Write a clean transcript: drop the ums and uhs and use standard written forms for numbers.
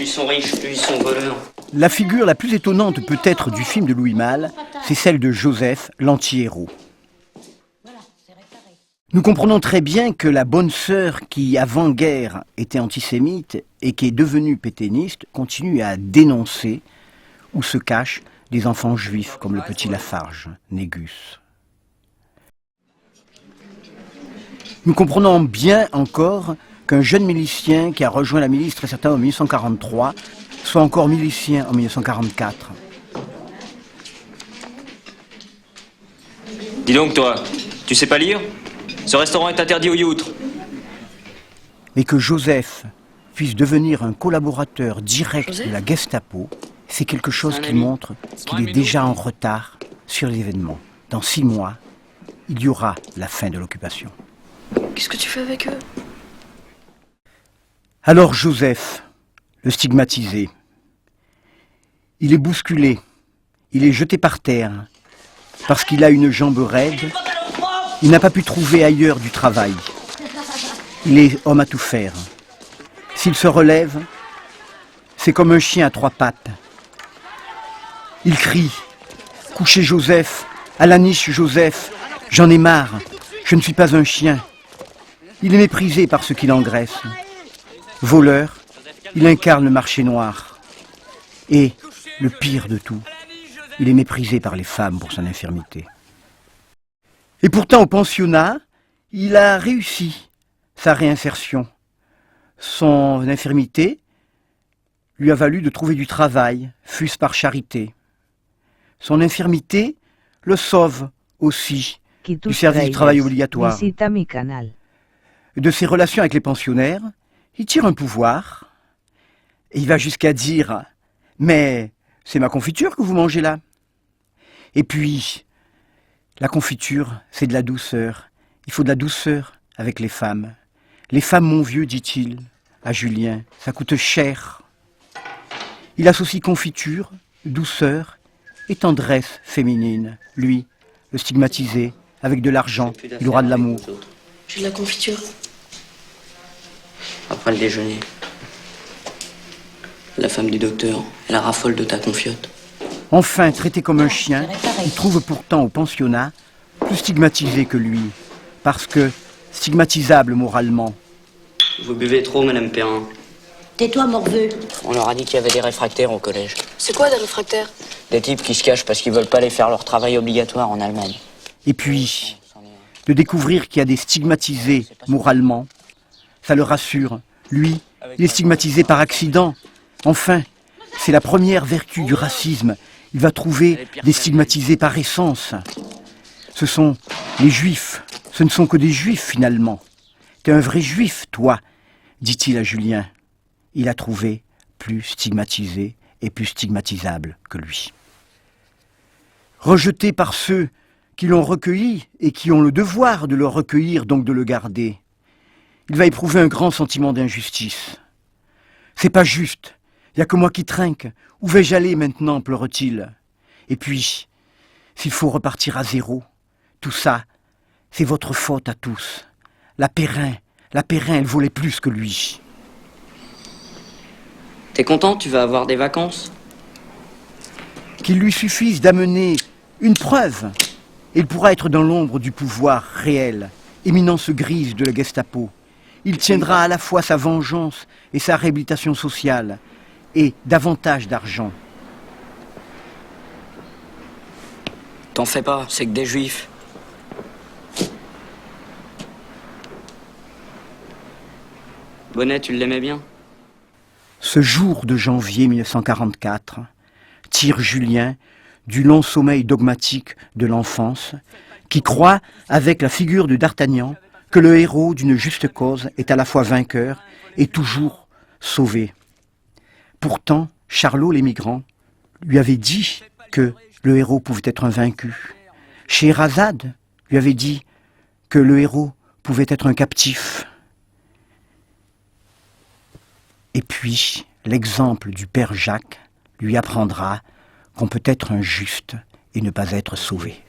ils sont riches, lui, ils sont voleurs. La figure la plus étonnante peut-être du film de Louis Malle, c'est celle de Joseph, l'anti-héros. Nous comprenons très bien que la bonne sœur qui, avant-guerre, était antisémite et qui est devenue pétainiste, continue à dénoncer où se cachent des enfants juifs comme le petit Lafarge, Négus. Nous comprenons bien encore qu'un jeune milicien qui a rejoint la milice très certainement en 1943 soit encore milicien en 1944. Dis donc toi, tu sais pas lire? Ce restaurant est interdit aux youtres. Mais que Joseph puisse devenir un collaborateur direct de la Gestapo, c'est quelque chose qui montre qu'il est déjà en retard sur les événements. Dans 6 mois, il y aura la fin de l'occupation. Qu'est-ce que tu fais avec eux? Alors Joseph, le stigmatisé, il est bousculé, il est jeté par terre, parce qu'il a une jambe raide, il n'a pas pu trouver ailleurs du travail. Il est homme à tout faire. S'il se relève, c'est comme un chien à 3 pattes. Il crie, « Couchez Joseph, à la niche Joseph, j'en ai marre, je ne suis pas un chien. » Il est méprisé par ceux qui l'engraissent. Voleur, il incarne le marché noir. Et, le pire de tout, il est méprisé par les femmes pour son infirmité. Et pourtant, au pensionnat, il a réussi sa réinsertion. Son infirmité lui a valu de trouver du travail, fût-ce par charité. Son infirmité le sauve aussi du service du travail obligatoire. De ses relations avec les pensionnaires, il tire un pouvoir et il va jusqu'à dire « Mais c'est ma confiture que vous mangez là !» Et puis, la confiture, c'est de la douceur. Il faut de la douceur avec les femmes. Les femmes, mon vieux, dit-il à Julien, ça coûte cher. Il associe confiture, douceur et tendresse féminine. Lui, le stigmatisé, avec de l'argent, il aura de l'amour. J'ai de la confiture. Après le déjeuner, la femme du docteur, elle raffole de ta confiote. Enfin, traité comme un chien, il trouve pourtant au pensionnat plus stigmatisé que lui, parce que stigmatisable moralement. Vous buvez trop, Madame Perrin. Tais-toi, morveux. On leur a dit qu'il y avait des réfractaires au collège. C'est quoi des réfractaires? Des types qui se cachent parce qu'ils veulent pas aller faire leur travail obligatoire en Allemagne. Et puis, de découvrir qu'il y a des stigmatisés moralement, ça le rassure. Lui, il est stigmatisé par accident. Enfin, c'est la première vertu du racisme. Il va trouver des stigmatisés par essence. Ce sont les juifs. Ce ne sont que des juifs, finalement. T'es un vrai juif, toi, dit-il à Julien. Il a trouvé plus stigmatisé et plus stigmatisable que lui. Rejeté par ceux qui l'ont recueilli et qui ont le devoir de le recueillir, donc de le garder, il va éprouver un grand sentiment d'injustice. C'est pas juste. Il n'y a que moi qui trinque. Où vais-je aller maintenant, pleure-t-il. Et puis, s'il faut repartir à zéro, tout ça, c'est votre faute à tous. La Perrin, elle volait plus que lui. T'es content, tu vas avoir des vacances? Qu'il lui suffise d'amener une preuve, et il pourra être dans l'ombre du pouvoir réel, éminence grise de la Gestapo. Il tiendra à la fois sa vengeance et sa réhabilitation sociale, et davantage d'argent. T'en fais pas, c'est que des juifs. Bonnet, tu l'aimais bien? Ce jour de janvier 1944 tire Julien du long sommeil dogmatique de l'enfance qui croit, avec la figure de D'Artagnan, que le héros d'une juste cause est à la fois vainqueur et toujours sauvé. Pourtant, Charlot l'émigrant lui avait dit que le héros pouvait être un vaincu. Scheherazade lui avait dit que le héros pouvait être un captif. Et puis, l'exemple du père Jacques lui apprendra qu'on peut être injuste et ne pas être sauvé.